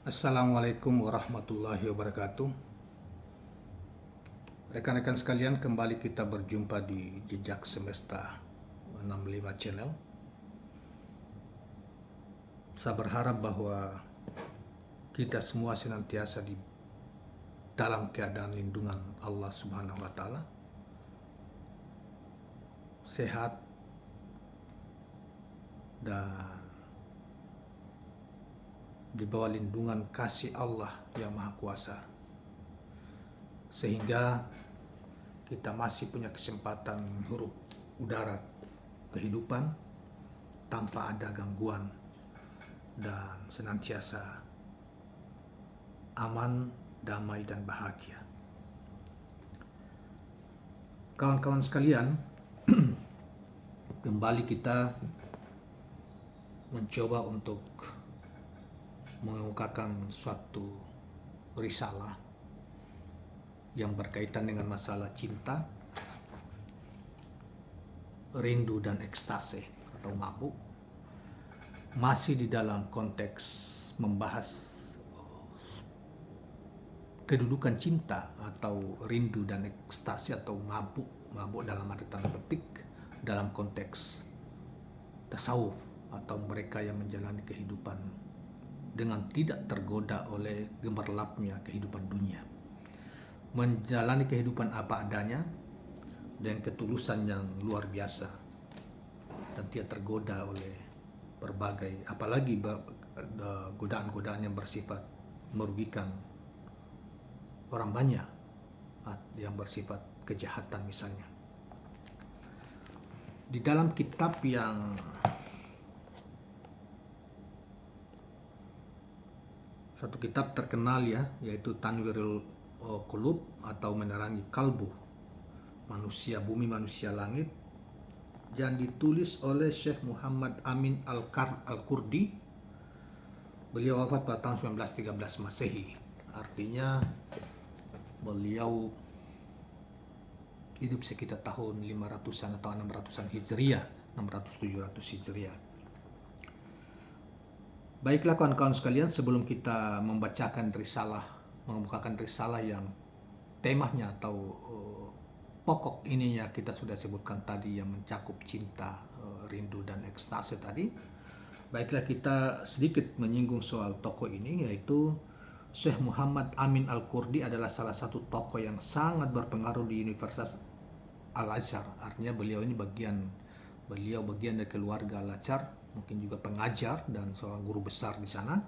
Assalamualaikum warahmatullahi wabarakatuh. Rekan-rekan sekalian, kembali kita berjumpa di Jejak Semesta 65 Channel. Saya berharap bahwa kita semua senantiasa di dalam keadaan lindungan Allah Subhanahu wa taala, sehat dan di bawah lindungan kasih Allah yang Maha Kuasa, sehingga kita masih punya kesempatan menghirup udara kehidupan tanpa ada gangguan dan senantiasa aman, damai, dan bahagia. Kawan-kawan sekalian, kembali kita mencoba untuk mengemukakan suatu risalah yang berkaitan dengan masalah cinta, rindu, dan ekstase atau mabuk, masih di dalam konteks membahas kedudukan cinta atau rindu dan ekstase atau mabuk dalam arti tanda petik dalam konteks tasawuf atau mereka yang menjalani kehidupan dengan tidak tergoda oleh gemerlapnya kehidupan dunia, menjalani kehidupan apa adanya dengan ketulusan yang luar biasa dan tidak tergoda oleh berbagai, apalagi godaan-godaan yang bersifat merugikan orang banyak, yang bersifat kejahatan misalnya. Di dalam kitab yang satu kitab terkenal yaitu Tanwirul Qulub atau menerangi kalbu manusia bumi, manusia langit, yang ditulis oleh Syekh Muhammad Amin Al-Kurdi. Beliau wafat pada tahun 1913 Masehi. Artinya beliau hidup sekitar tahun 500-an atau 600-an Hijriah, 600-700 Hijriah. Baiklah kawan-kawan sekalian, sebelum kita mengemukakan risalah yang temanya atau pokok ininya kita sudah sebutkan tadi, yang mencakup cinta, rindu, dan ekstase tadi. Baiklah, kita sedikit menyinggung soal tokoh ini, yaitu Syekh Muhammad Amin Al-Kurdi adalah salah satu tokoh yang sangat berpengaruh di Universitas Al-Azhar. Artinya beliau bagian dari keluarga Al-Azhar, mungkin juga pengajar dan seorang guru besar di sana.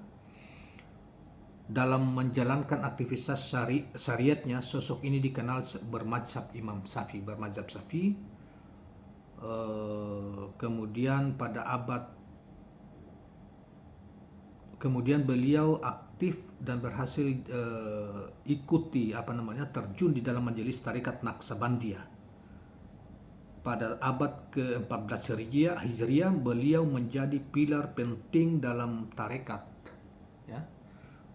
Dalam menjalankan aktivitas syariatnya, sosok ini dikenal bermadzhab Imam Syafi'i, bermadzhab Syafi'i. Kemudian beliau aktif dan berhasil terjun di dalam majelis tarekat Naqsabandiyah. Pada abad ke-14 Hijriah, beliau menjadi pilar penting dalam tarekat,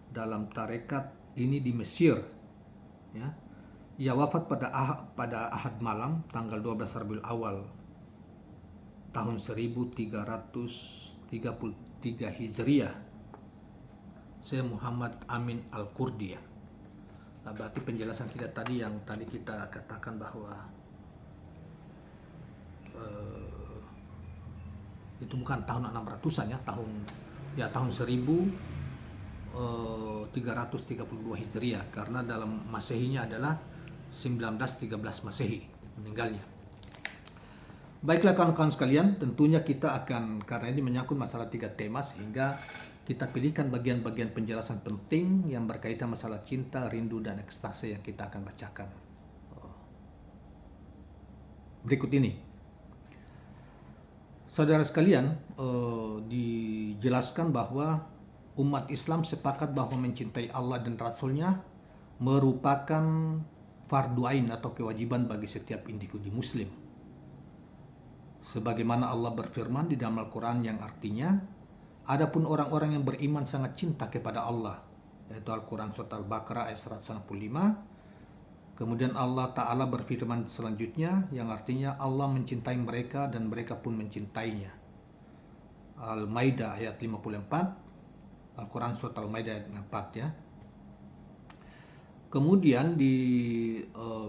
dalam tarekat ini di Mesir. Ia wafat pada Ahad malam tanggal 12 Rabiul Awal tahun 1333 Hijriah. Syekh Muhammad Amin Al-Kurdi. Berarti penjelasan kita tadi yang tadi kita katakan bahwa itu bukan tahun 600-an tahun 1332 Hijriah, karena dalam Masehinya adalah 1913 Masehi meninggalnya. Baiklah kawan-kawan sekalian, tentunya kita akan, karena ini menyangkut masalah 3 tema, sehingga kita pilihkan bagian-bagian penjelasan penting yang berkaitan masalah cinta, rindu, dan ekstase yang kita akan bacakan berikut ini. Saudara sekalian, dijelaskan bahwa umat Islam sepakat bahwa mencintai Allah dan Rasul-Nya merupakan fardu ain atau kewajiban bagi setiap individu muslim. Sebagaimana Allah berfirman di dalam Al-Quran yang artinya, adapun orang-orang yang beriman sangat cinta kepada Allah, yaitu Al-Quran Surat Al-Baqarah ayat 165. Kemudian Allah Ta'ala berfirman selanjutnya yang artinya Allah mencintai mereka dan mereka pun mencintainya. Al-Maidah ayat 54. Al-Quran surat Al-Maidah ayat 4 ya. Kemudian di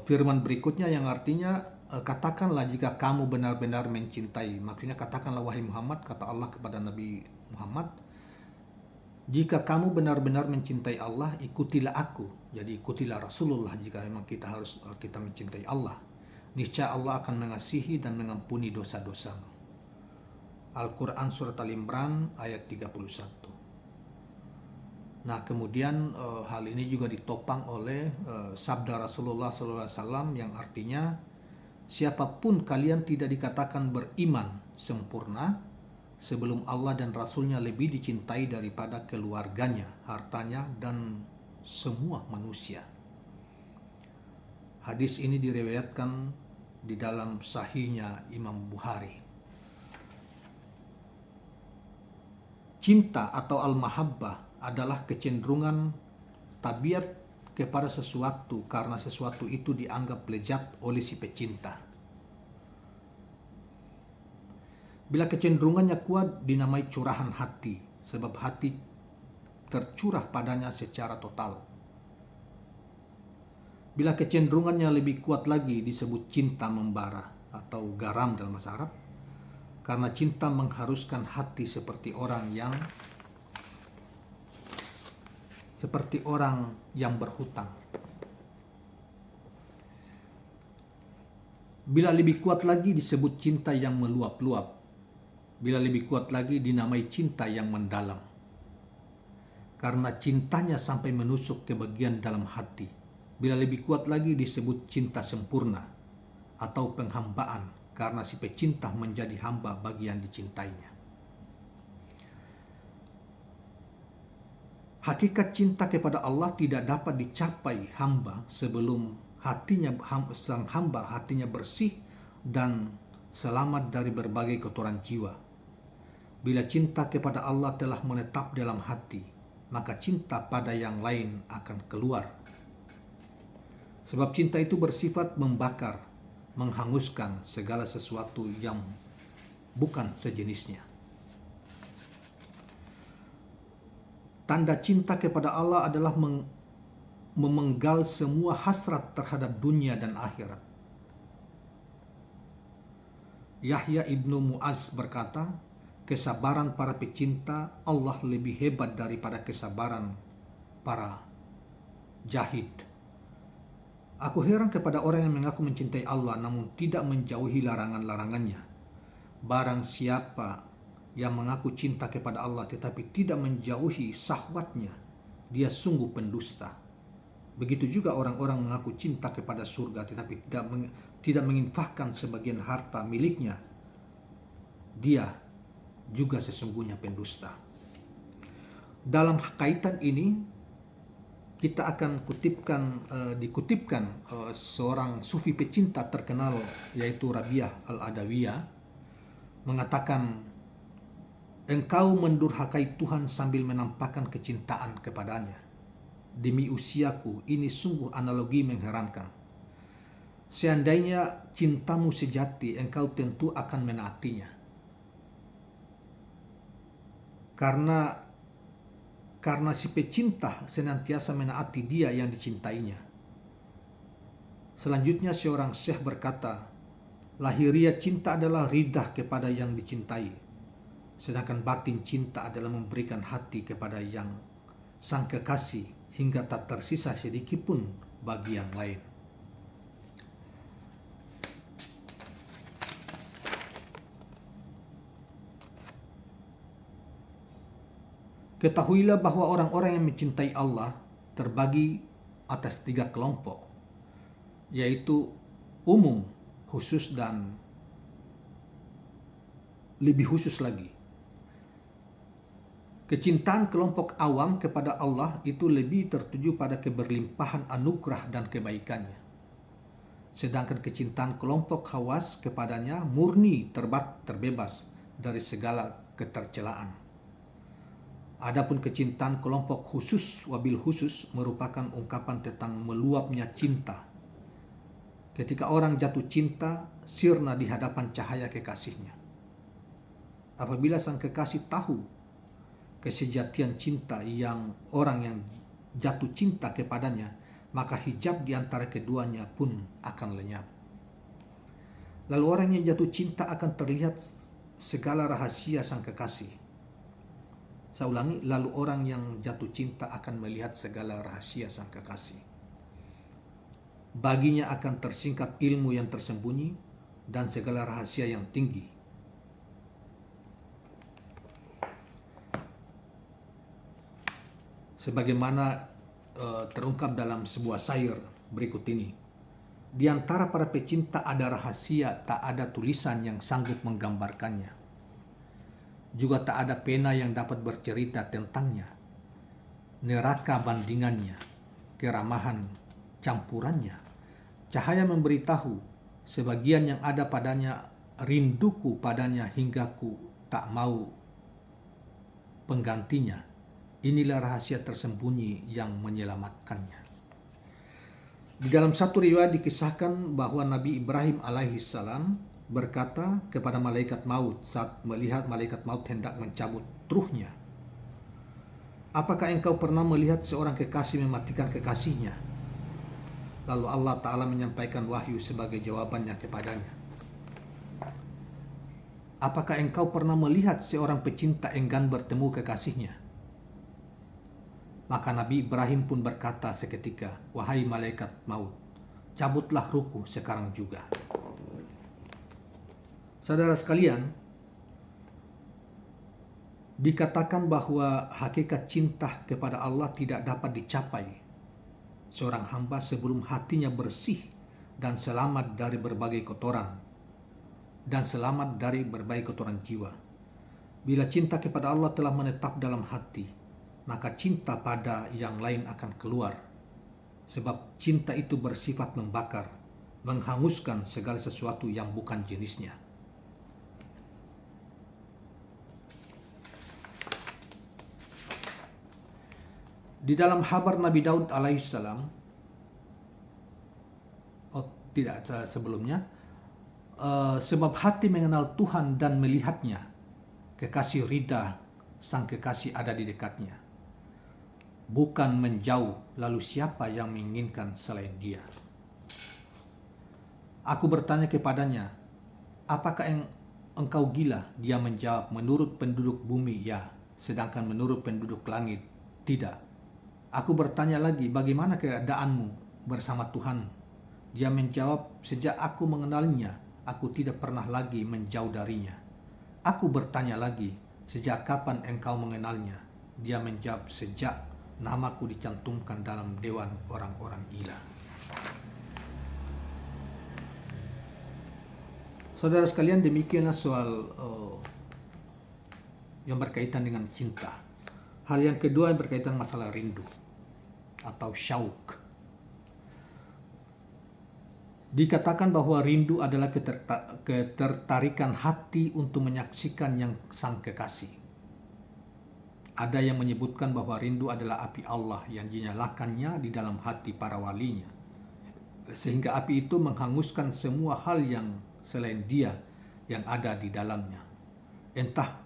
firman berikutnya yang artinya katakanlah jika kamu benar-benar mencintai. Maksudnya katakanlah wahai Muhammad, kata Allah kepada Nabi Muhammad, jika kamu benar-benar mencintai Allah, ikutilah aku. Jadi ikutilah Rasulullah jika memang kita mencintai Allah. Niscaya Allah akan mengasihi dan mengampuni dosa-dosamu. Al-Quran surat Al-Imran ayat 31. Nah, kemudian hal ini juga ditopang oleh sabda Rasulullah SAW yang artinya, siapapun kalian tidak dikatakan beriman sempurna sebelum Allah dan Rasulnya lebih dicintai daripada keluarganya, hartanya, dan semua manusia. Hadis ini diriwayatkan di dalam sahihnya Imam Bukhari. Cinta atau al-mahabbah adalah kecenderungan tabiat kepada sesuatu karena sesuatu itu dianggap lezat oleh si pecinta. Bila kecenderungannya kuat dinamai curahan hati, sebab hati tercurah padanya secara total. Bila kecenderungannya lebih kuat lagi disebut cinta membara atau garam dalam bahasa Arab, karena cinta mengharuskan hati seperti orang yang berhutang. Bila lebih kuat lagi disebut cinta yang meluap-luap. Bila lebih kuat lagi dinamai cinta yang mendalam. Karena cintanya sampai menusuk ke bagian dalam hati. Bila lebih kuat lagi disebut cinta sempurna atau penghambaan, karena si pecinta menjadi hamba bagi yang dicintainya. Hakikat cinta kepada Allah tidak dapat dicapai hamba sebelum sang hamba hatinya bersih dan selamat dari berbagai kotoran jiwa. Bila cinta kepada Allah telah menetap dalam hati, maka cinta pada yang lain akan keluar. Sebab cinta itu bersifat membakar, menghanguskan segala sesuatu yang bukan sejenisnya. Tanda cinta kepada Allah adalah memenggal semua hasrat terhadap dunia dan akhirat. Yahya ibnu Mu'az berkata, kesabaran para pecinta Allah lebih hebat daripada kesabaran para jahid. Aku heran kepada orang yang mengaku mencintai Allah namun tidak menjauhi larangan-larangannya. Barang siapa yang mengaku cinta kepada Allah tetapi tidak menjauhi syahwatnya, dia sungguh pendusta. Begitu juga orang-orang mengaku cinta kepada surga tetapi tidak menginfakkan sebagian harta miliknya, dia juga sesungguhnya pendusta. Dalam kaitan ini kita akan dikutipkan seorang sufi pecinta terkenal yaitu Rabi'ah Al-Adawiyah mengatakan, engkau mendurhakai Tuhan sambil menampakkan kecintaan kepadanya. Demi usiaku, ini sungguh analogi mengherankan. Seandainya cintamu sejati, engkau tentu akan menaatinya. Karena si pecinta senantiasa menaati dia yang dicintainya. Selanjutnya seorang syekh berkata, lahiriah cinta adalah ridah kepada yang dicintai. Sedangkan batin cinta adalah memberikan hati kepada yang sang kekasih hingga tak tersisa sedikit pun bagi yang lain. Ketahuilah bahwa orang-orang yang mencintai Allah terbagi atas 3 kelompok, yaitu umum, khusus, dan lebih khusus lagi. Kecintaan kelompok awam kepada Allah itu lebih tertuju pada keberlimpahan anugerah dan kebaikannya. Sedangkan kecintaan kelompok khawas kepadanya murni terbebas dari segala ketercelaan. Adapun kecintaan kelompok khusus wabil khusus merupakan ungkapan tentang meluapnya cinta. Ketika orang jatuh cinta, sirna di hadapan cahaya kekasihnya. Apabila sang kekasih tahu kesejatian cinta yang orang yang jatuh cinta kepadanya, maka hijab di antara keduanya pun akan lenyap. Lalu orang yang jatuh cinta akan terlihat segala rahasia sang kekasih. Saya ulangi, lalu orang yang jatuh cinta akan melihat segala rahasia sang kekasih. Baginya akan tersingkap ilmu yang tersembunyi dan segala rahasia yang tinggi. Sebagaimana terungkap dalam sebuah syair berikut ini. Di antara para pecinta ada rahasia, tak ada tulisan yang sanggup menggambarkannya. Juga tak ada pena yang dapat bercerita tentangnya. Neraka bandingannya, keramahan campurannya. Cahaya memberitahu sebagian yang ada padanya, rinduku padanya hingga ku tak mau penggantinya. Inilah rahasia tersembunyi yang menyelamatkannya. Di dalam satu riwayat dikisahkan bahwa Nabi Ibrahim alaihissalam berkata kepada malaikat maut saat melihat malaikat maut hendak mencabut ruhnya, "Apakah engkau pernah melihat seorang kekasih mematikan kekasihnya?" Lalu Allah Ta'ala menyampaikan wahyu sebagai jawabannya kepadanya. "Apakah engkau pernah melihat seorang pecinta enggan bertemu kekasihnya?" Maka Nabi Ibrahim pun berkata seketika, "Wahai malaikat maut, cabutlah ruhku sekarang juga." Saudara sekalian, dikatakan bahwa hakikat cinta kepada Allah tidak dapat dicapai seorang hamba sebelum hatinya bersih dan selamat dari berbagai kotoran dan selamat dari berbagai kotoran jiwa. Bila cinta kepada Allah telah menetap dalam hati, maka cinta pada yang lain akan keluar. Sebab cinta itu bersifat membakar, menghanguskan segala sesuatu yang bukan jenisnya. Di dalam kabar Nabi Daud alaihissalam, sebab hati mengenal Tuhan dan melihatnya, kekasih ridha sang kekasih ada di dekatnya. Bukan menjauh, lalu siapa yang menginginkan selain dia? Aku bertanya kepadanya, "Apakah engkau gila?" Dia menjawab, "Menurut penduduk bumi, ya, sedangkan menurut penduduk langit, tidak." Aku bertanya lagi, "Bagaimana keadaanmu bersama Tuhan?" Dia menjawab, "Sejak aku mengenalnya, aku tidak pernah lagi menjauh darinya." Aku bertanya lagi, "Sejak kapan engkau mengenalnya?" Dia menjawab, "Sejak namaku dicantumkan dalam dewan orang-orang gila." Saudara sekalian, demikianlah soal yang berkaitan dengan cinta. Hal yang kedua yang berkaitan masalah rindu atau syauk. Dikatakan bahwa rindu adalah ketertarikan hati untuk menyaksikan yang sang kekasih. Ada yang menyebutkan bahwa rindu adalah api Allah yang dinyalakannya di dalam hati para walinya, sehingga api itu menghanguskan semua hal yang selain dia yang ada di dalamnya, entah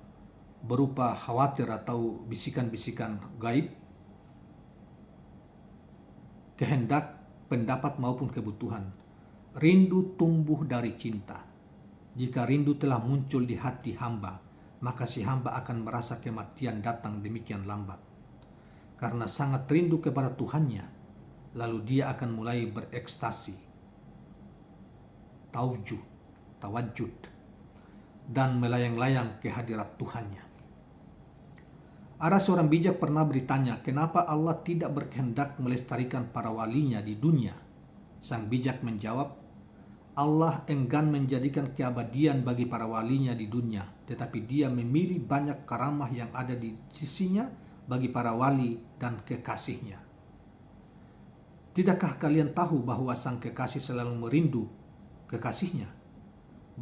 berupa khawatir atau bisikan-bisikan gaib, kehendak, pendapat maupun kebutuhan. Rindu tumbuh dari cinta. Jika rindu telah muncul di hati hamba, maka si hamba akan merasa kematian datang demikian lambat. Karena sangat rindu kepada Tuhannya, lalu dia akan mulai berekstasi, tawajud, dan melayang-layang ke hadirat Tuhannya. Ada seorang bijak pernah bertanya, kenapa Allah tidak berkehendak melestarikan para walinya di dunia? Sang bijak menjawab, Allah enggan menjadikan keabadian bagi para walinya di dunia, tetapi dia memilih banyak karamah yang ada di sisinya bagi para wali dan kekasihnya. Tidakkah kalian tahu bahwa sang kekasih selalu merindu kekasihnya?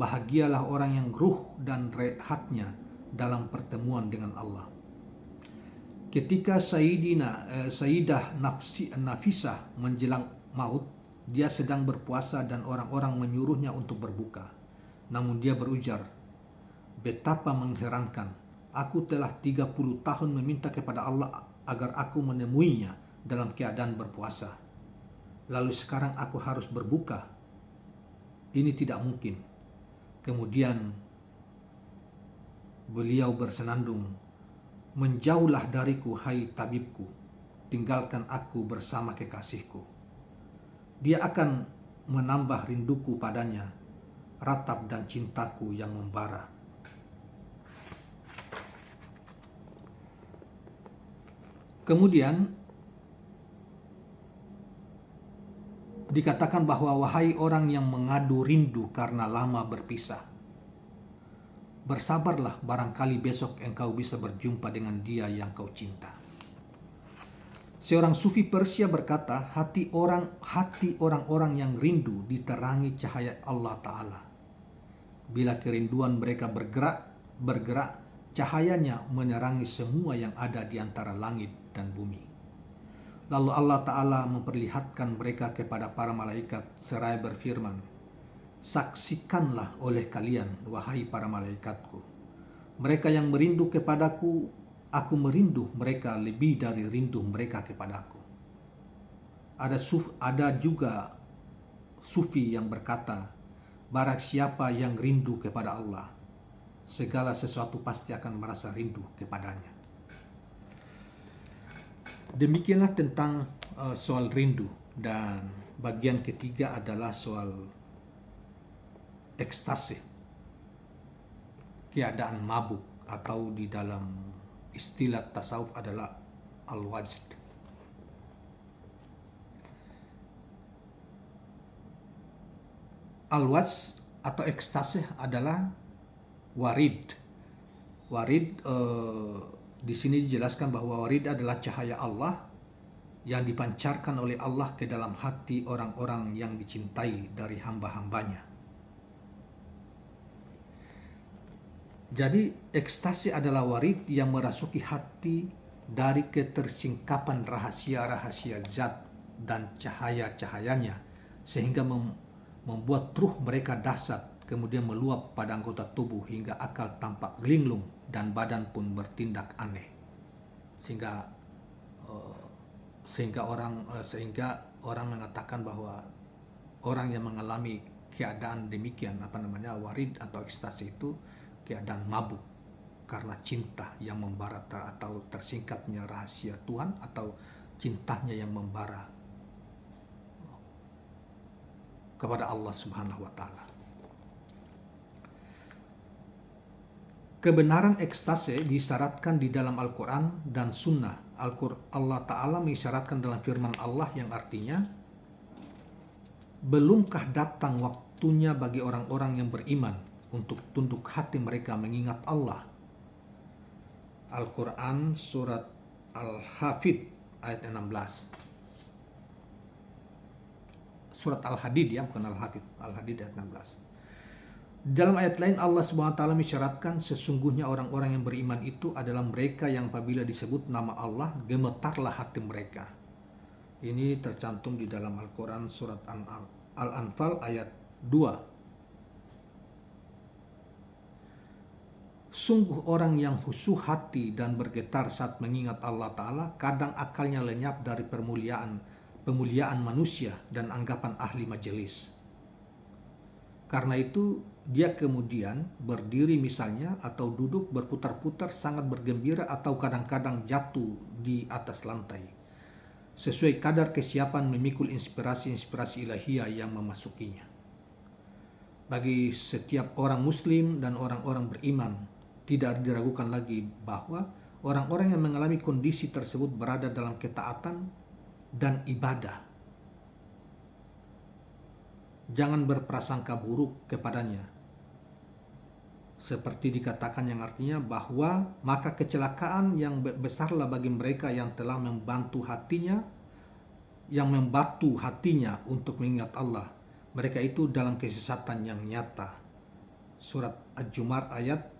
Bahagialah orang yang ruh dan rehatnya dalam pertemuan dengan Allah. Ketika Sayyidah Nafisah menjelang maut, dia sedang berpuasa dan orang-orang menyuruhnya untuk berbuka. Namun dia berujar, "Betapa mengherankan, Aku telah 30 tahun meminta kepada Allah agar aku menemuinya dalam keadaan berpuasa. Lalu sekarang aku harus berbuka. Ini tidak mungkin. Kemudian beliau bersenandung, menjauhlah dariku hai tabibku, tinggalkan aku bersama kekasihku. Dia akan menambah rinduku padanya, ratap dan cintaku yang membara. Kemudian dikatakan bahwa wahai orang yang mengadu rindu karena lama berpisah, bersabarlah, barangkali besok engkau bisa berjumpa dengan dia yang kau cinta. Seorang sufi Persia berkata, hati orang-orang yang rindu diterangi cahaya Allah Ta'ala. Bila kerinduan mereka bergerak, cahayanya menerangi semua yang ada di antara langit dan bumi. Lalu Allah Ta'ala memperlihatkan mereka kepada para malaikat seraya berfirman, saksikanlah oleh kalian, wahai para malaikatku, mereka yang merindu kepadaku, aku merindu mereka lebih dari rindu mereka kepadaku. Ada juga sufi yang berkata, barang siapa yang rindu kepada Allah, segala sesuatu pasti akan merasa rindu kepadanya. Demikianlah tentang soal rindu. Dan bagian ketiga adalah soal ekstasi, keadaan mabuk, atau di dalam istilah tasawuf adalah al-wajd. Al-wajd atau ekstasi adalah warid. Warid di sini dijelaskan bahwa warid adalah cahaya Allah yang dipancarkan oleh Allah ke dalam hati orang-orang yang dicintai dari hamba-hambanya. Jadi ekstasi adalah warid yang merasuki hati dari ketersingkapan rahasia-rahasia zat dan cahaya-cahayanya, sehingga membuat ruh mereka dahsyat, kemudian meluap pada anggota tubuh hingga akal tampak linglung dan badan pun bertindak aneh, sehingga orang mengatakan bahwa orang yang mengalami keadaan demikian, warid atau ekstasi itu keadaan mabuk karena cinta yang membara atau tersingkapnya rahasia Tuhan, atau cintanya yang membara kepada Allah Subhanahu wa Ta'ala. Kebenaran ekstase disyaratkan di dalam Al-Quran dan Sunnah. Allah Ta'ala mengisyaratkan dalam firman Allah yang artinya, belumkah datang waktunya bagi orang-orang yang beriman untuk tunduk hati mereka mengingat Allah. Al-Quran surat Al-Hafid ayat 16. Surat Al-Hadid, ya, bukan Al-Hafid. Al-Hadid ayat 16. Dalam ayat lain Allah SWT mengisyaratkan sesungguhnya orang-orang yang beriman itu adalah mereka yang apabila disebut nama Allah gemetarlah hati mereka. Ini tercantum di dalam Al-Quran surat Al-Anfal ayat 2. Sungguh orang yang khusyuk hati dan bergetar saat mengingat Allah Ta'ala, kadang akalnya lenyap dari pemuliaan manusia dan anggapan ahli majelis. Karena itu dia kemudian berdiri misalnya, atau duduk berputar-putar sangat bergembira, atau kadang-kadang jatuh di atas lantai, sesuai kadar kesiapan memikul inspirasi-inspirasi ilahiyah yang memasukinya. Bagi setiap orang muslim dan orang-orang beriman, tidak diragukan lagi bahwa orang-orang yang mengalami kondisi tersebut berada dalam ketaatan dan ibadah. Jangan berprasangka buruk kepadanya. Seperti dikatakan yang artinya bahwa maka kecelakaan yang besarlah bagi mereka yang telah membatu hatinya untuk mengingat Allah. Mereka itu dalam kesesatan yang nyata. Surat Al-Jumar ayat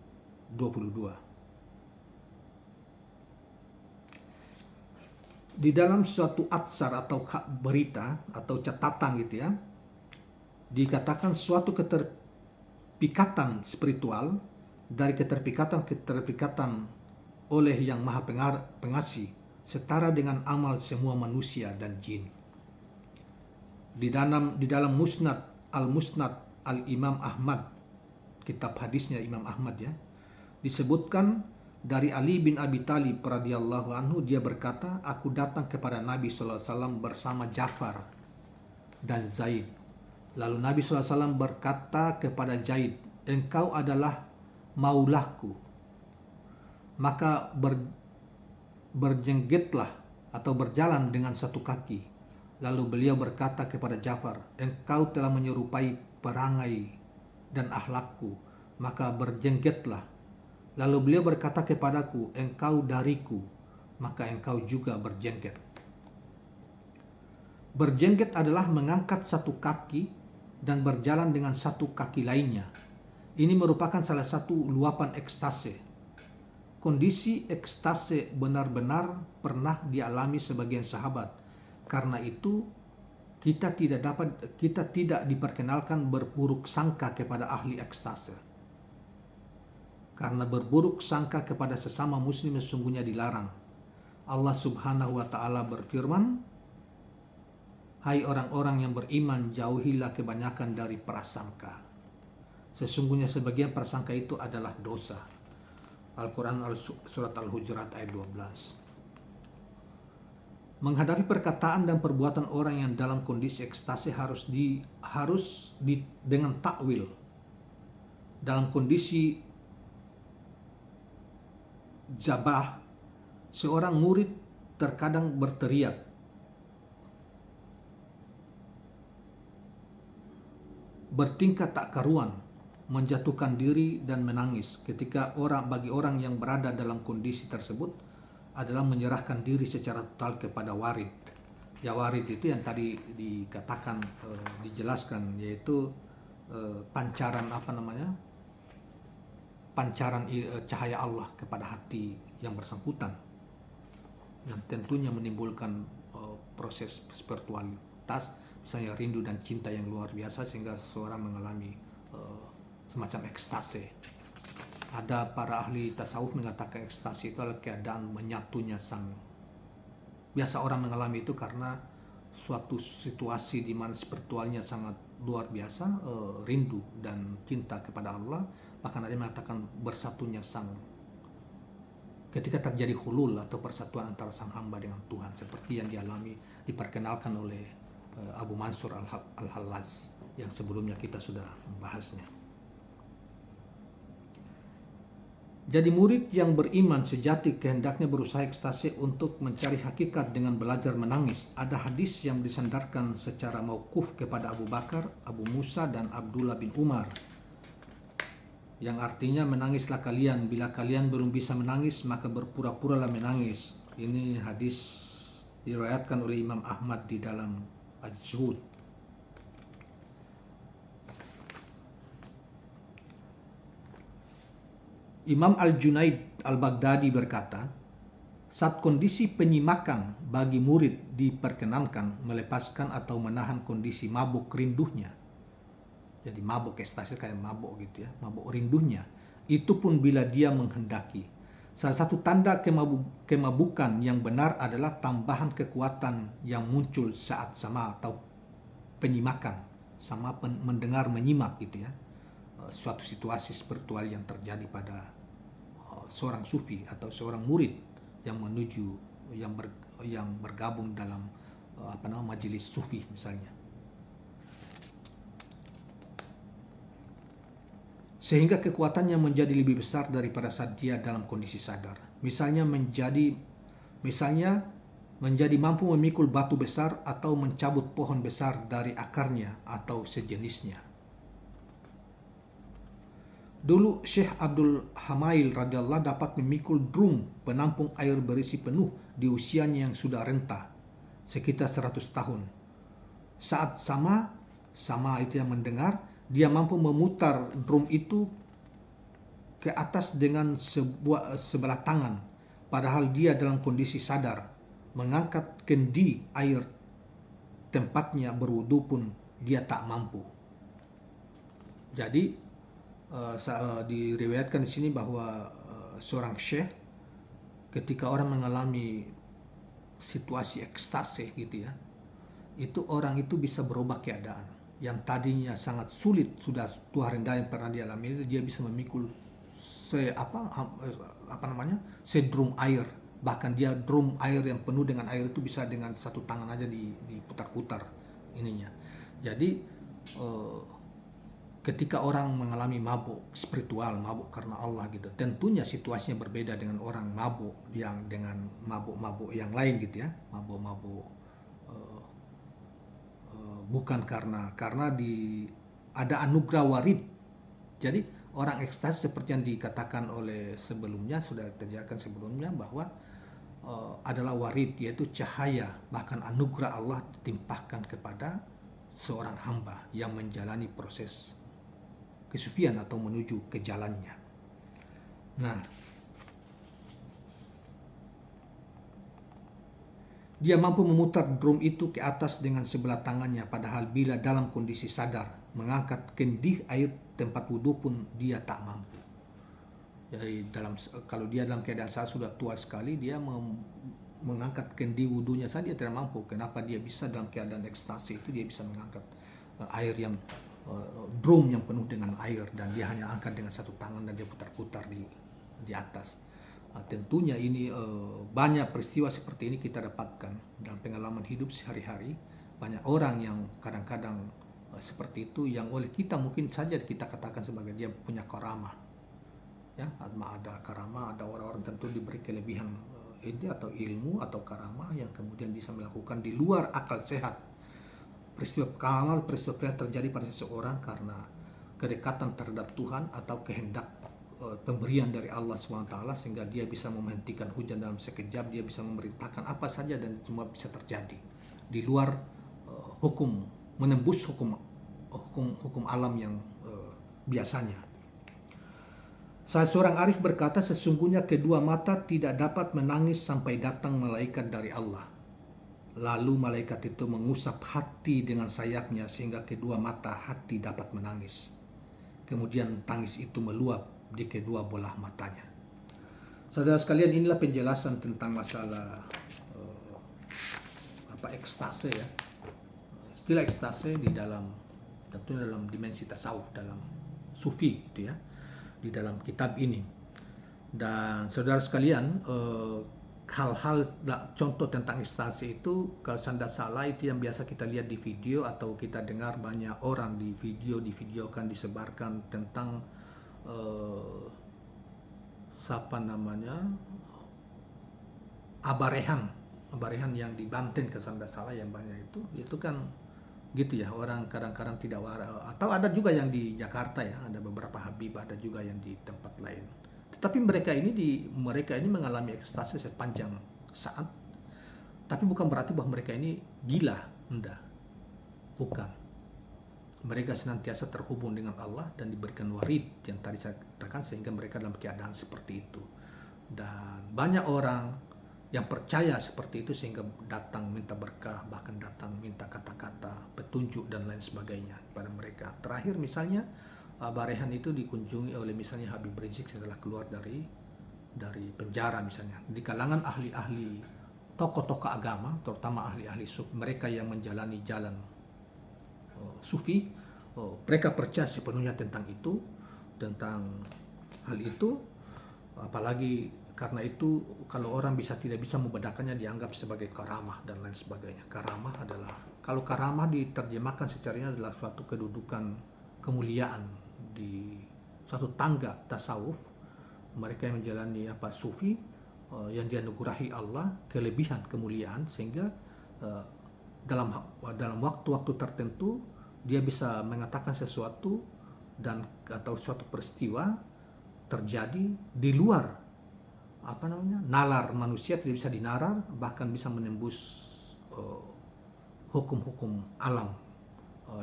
22. Di dalam suatu atsar atau berita atau catatan gitu ya, dikatakan suatu keterpikatan spiritual dari keterpikatan oleh Yang Maha Pengasih, setara dengan amal semua manusia dan jin. Di dalam Musnad Al-Imam Ahmad, kitab hadisnya Imam Ahmad ya, disebutkan dari Ali bin Abi Thalib radhiyallahu anhu, dia berkata, aku datang kepada Nabi SAW bersama Ja'far dan Zaid. Lalu Nabi SAW berkata kepada Zaid, engkau adalah maulahku. Maka berjenggetlah atau berjalan dengan satu kaki. Lalu beliau berkata kepada Ja'far, engkau telah menyerupai perangai dan akhlakku, maka berjenggetlah. Lalu beliau berkata kepadaku, engkau dariku, maka engkau juga berjengget. Berjengget adalah mengangkat satu kaki dan berjalan dengan satu kaki lainnya. Ini merupakan salah satu luapan ekstase. Kondisi ekstase benar-benar pernah dialami sebagian sahabat. Karena itu kita tidak diperkenalkan berburuk sangka kepada ahli ekstase. Karena berburuk sangka kepada sesama muslim sesungguhnya dilarang. Allah Subhanahu wa taala berfirman, hai orang-orang yang beriman, jauhilah kebanyakan dari prasangka. Sesungguhnya sebagian prasangka itu adalah dosa. Al-Quran surat Al-Hujurat ayat 12. Menghadapi perkataan dan perbuatan orang yang dalam kondisi ekstasi harus dengan takwil. Dalam kondisi jabah, seorang murid terkadang berteriak, bertingkah tak karuan, menjatuhkan diri dan menangis. Bagi orang yang berada dalam kondisi tersebut adalah menyerahkan diri secara total kepada warid. Ya, warid itu yang tadi dikatakan, dijelaskan, yaitu pancaran cahaya Allah kepada hati yang bersangkutan, dan tentunya menimbulkan proses spiritualitas, misalnya rindu dan cinta yang luar biasa, sehingga seseorang mengalami semacam ekstase. Ada para ahli tasawuf mengatakan ekstase itu adalah keadaan menyatunya biasa orang mengalami itu karena suatu situasi di mana spiritualnya sangat luar biasa, rindu dan cinta kepada Allah. Bahkan ada yang mengatakan bersatunya ketika terjadi hulul atau persatuan antara sang hamba dengan Tuhan, seperti yang diperkenalkan oleh Abu Mansur Al-Hallaj yang sebelumnya kita sudah membahasnya. Jadi murid yang beriman sejati kehendaknya berusaha ekstase untuk mencari hakikat dengan belajar menangis. Ada hadis yang disandarkan secara mauquf kepada Abu Bakar, Abu Musa, dan Abdullah bin Umar, yang artinya, menangislah kalian, bila kalian belum bisa menangis maka berpura-puralah menangis. Ini hadis diriwayatkan oleh Imam Ahmad di dalam Az-Zuhud. Imam Al-Junaid Al-Baghdadi berkata, saat kondisi penyimakan bagi murid diperkenankan melepaskan atau menahan kondisi mabuk rindunya. Jadi mabuk ekstasi kayak mabuk gitu ya, mabuk rindunya. Itu pun bila dia menghendaki. Salah satu tanda kemabukan yang benar adalah tambahan kekuatan yang muncul saat sama atau penyimakan, sama mendengar menyimak gitu ya. Suatu situasi spiritual yang terjadi pada seorang sufi atau seorang murid yang yang bergabung dalam majelis sufi misalnya. Sehingga kekuatannya menjadi lebih besar daripada saat dia dalam kondisi sadar. Misalnya menjadi mampu memikul batu besar atau mencabut pohon besar dari akarnya atau sejenisnya. Dulu Syekh Abdul Hamail radhiyallahu dapat memikul drum penampung air berisi penuh di usianya yang sudah renta, sekitar 100 tahun. Saat sama itu yang mendengar, dia mampu memutar drum itu ke atas dengan sebelah tangan, padahal dia dalam kondisi sadar. Mengangkat kendi air tempatnya berwudu pun dia tak mampu. Jadi diriwayatkan di sini bahwa seorang syekh ketika orang mengalami situasi ekstase gitu ya, itu orang itu bisa berubah keadaan yang tadinya sangat sulit, sudah Tuhan rendah yang pernah dialami itu, dia bisa memikul sedrum air, bahkan dia drum air yang penuh dengan air itu bisa dengan satu tangan aja diputar-putar ininya. Jadi ketika orang mengalami mabuk spiritual, mabuk karena Allah gitu, tentunya situasinya berbeda dengan orang mabuk yang dengan mabuk-mabuk yang lain gitu ya, mabuk-mabuk bukan karena ada anugerah warid. Jadi orang ekstasi seperti yang dikatakan oleh sebelumnya, sudah terjadikan sebelumnya, bahwa adalah warid, yaitu cahaya, bahkan anugerah Allah ditimpahkan kepada seorang hamba yang menjalani proses kesufian atau menuju ke jalannya. Nah, dia mampu memutar drum itu ke atas dengan sebelah tangannya, padahal bila dalam kondisi sadar, mengangkat kendi air tempat wudhu pun dia tak mampu. Jadi kalau dia dalam keadaan saat sudah tua sekali, dia mengangkat kendi wudhunya saja dia tidak mampu. Kenapa dia bisa dalam keadaan ekstasi itu dia bisa mengangkat air yang drum yang penuh dengan air, dan dia hanya angkat dengan satu tangan dan dia putar-putar di atas. Tentunya ini banyak peristiwa seperti ini kita dapatkan dalam pengalaman hidup sehari-hari. Banyak orang yang kadang-kadang seperti itu, yang oleh kita mungkin saja kita katakan sebagai dia punya karamah. Ya, ada karamah, ada orang-orang tentu diberi kelebihan ide atau ilmu atau karamah yang kemudian bisa melakukan di luar akal sehat. Peristiwa kamal, peristiwa yang terjadi pada seseorang karena kedekatan terhadap Tuhan atau kehendak pemberian dari Allah SWT, sehingga dia bisa menghentikan hujan dalam sekejap, dia bisa memerintahkan apa saja dan semua bisa terjadi di luar hukum, menembus hukum alam yang biasanya. Saat seorang arif berkata, sesungguhnya kedua mata tidak dapat menangis sampai datang malaikat dari Allah. Lalu malaikat itu mengusap hati dengan sayapnya sehingga kedua mata hati dapat menangis. Kemudian tangis itu meluap di kedua bola matanya. Saudara sekalian, inilah penjelasan tentang masalah ekstase ya. Istilah ekstase di dalam, tentunya dalam dimensi tasawuf, dalam sufi itu ya, di dalam kitab ini. Dan saudara sekalian, hal-hal contoh tentang ekstasi itu, kalau saya salah, itu yang biasa kita lihat di video atau kita dengar banyak orang di videokan disebarkan tentang Abarehan yang di Banten kalau saya salah, yang banyak itu kan gitu ya, orang kadang-kadang tidak waras. Atau ada juga yang di Jakarta ya, ada beberapa Habib, ada juga yang di tempat lain. Tetapi mereka ini mengalami ekstasi sepanjang saat. Tapi bukan berarti bahwa mereka ini gila, enggak. Bukan. Mereka senantiasa terhubung dengan Allah dan diberikan warid yang tadi saya katakan, sehingga mereka dalam keadaan seperti itu. Dan banyak orang yang percaya seperti itu sehingga datang minta berkah, bahkan datang minta kata-kata, petunjuk dan lain sebagainya kepada mereka. Terakhir misalnya Barehan itu dikunjungi oleh misalnya Habib Rizik setelah keluar dari penjara misalnya. Di kalangan ahli-ahli, tokoh-tokoh agama, terutama ahli-ahli sufi, mereka yang menjalani jalan sufi, mereka percaya sepenuhnya tentang itu, tentang hal itu. Apalagi karena itu, kalau orang tidak bisa membedakannya, dianggap sebagai karamah dan lain sebagainya. Karamah adalah, kalau karamah diterjemahkan secaranya adalah suatu kedudukan kemuliaan di suatu tangga tasawuf. Mereka yang menjalani sufi, yang dianugerahi Allah kelebihan kemuliaan, sehingga dalam waktu-waktu tertentu dia bisa mengatakan sesuatu atau suatu peristiwa terjadi di luar nalar manusia, tidak bisa dinalar, bahkan bisa menembus hukum-hukum alam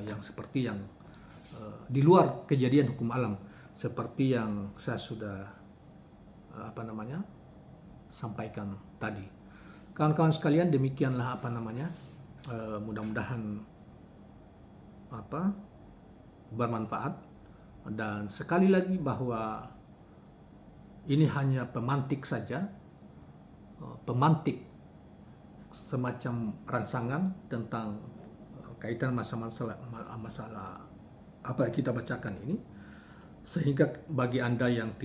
yang seperti yang di luar kejadian hukum alam, seperti yang saya sudah sampaikan tadi. Kawan-kawan sekalian, demikianlah mudah-mudahan bermanfaat. Dan sekali lagi bahwa ini hanya pemantik saja, pemantik semacam rangsangan tentang kaitan masalah apa yang kita bacakan ini, sehingga bagi Anda yang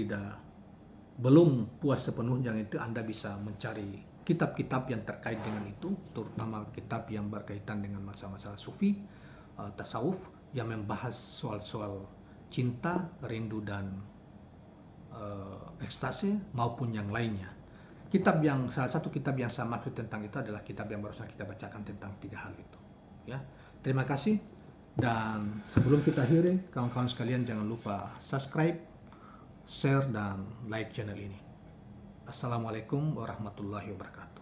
belum puas sepenuhnya itu, Anda bisa mencari kitab-kitab yang terkait dengan itu, terutama kitab yang berkaitan dengan masalah-masalah sufi, tasawuf, yang membahas soal-soal cinta, rindu, dan ekstase maupun yang lainnya. Salah satu kitab yang saya maksud tentang itu adalah kitab yang barusan kita bacakan tentang 3 hal itu. Ya, terima kasih. Dan sebelum kita akhiri, kawan-kawan sekalian jangan lupa subscribe, share, dan like channel ini. Assalamualaikum warahmatullahi wabarakatuh.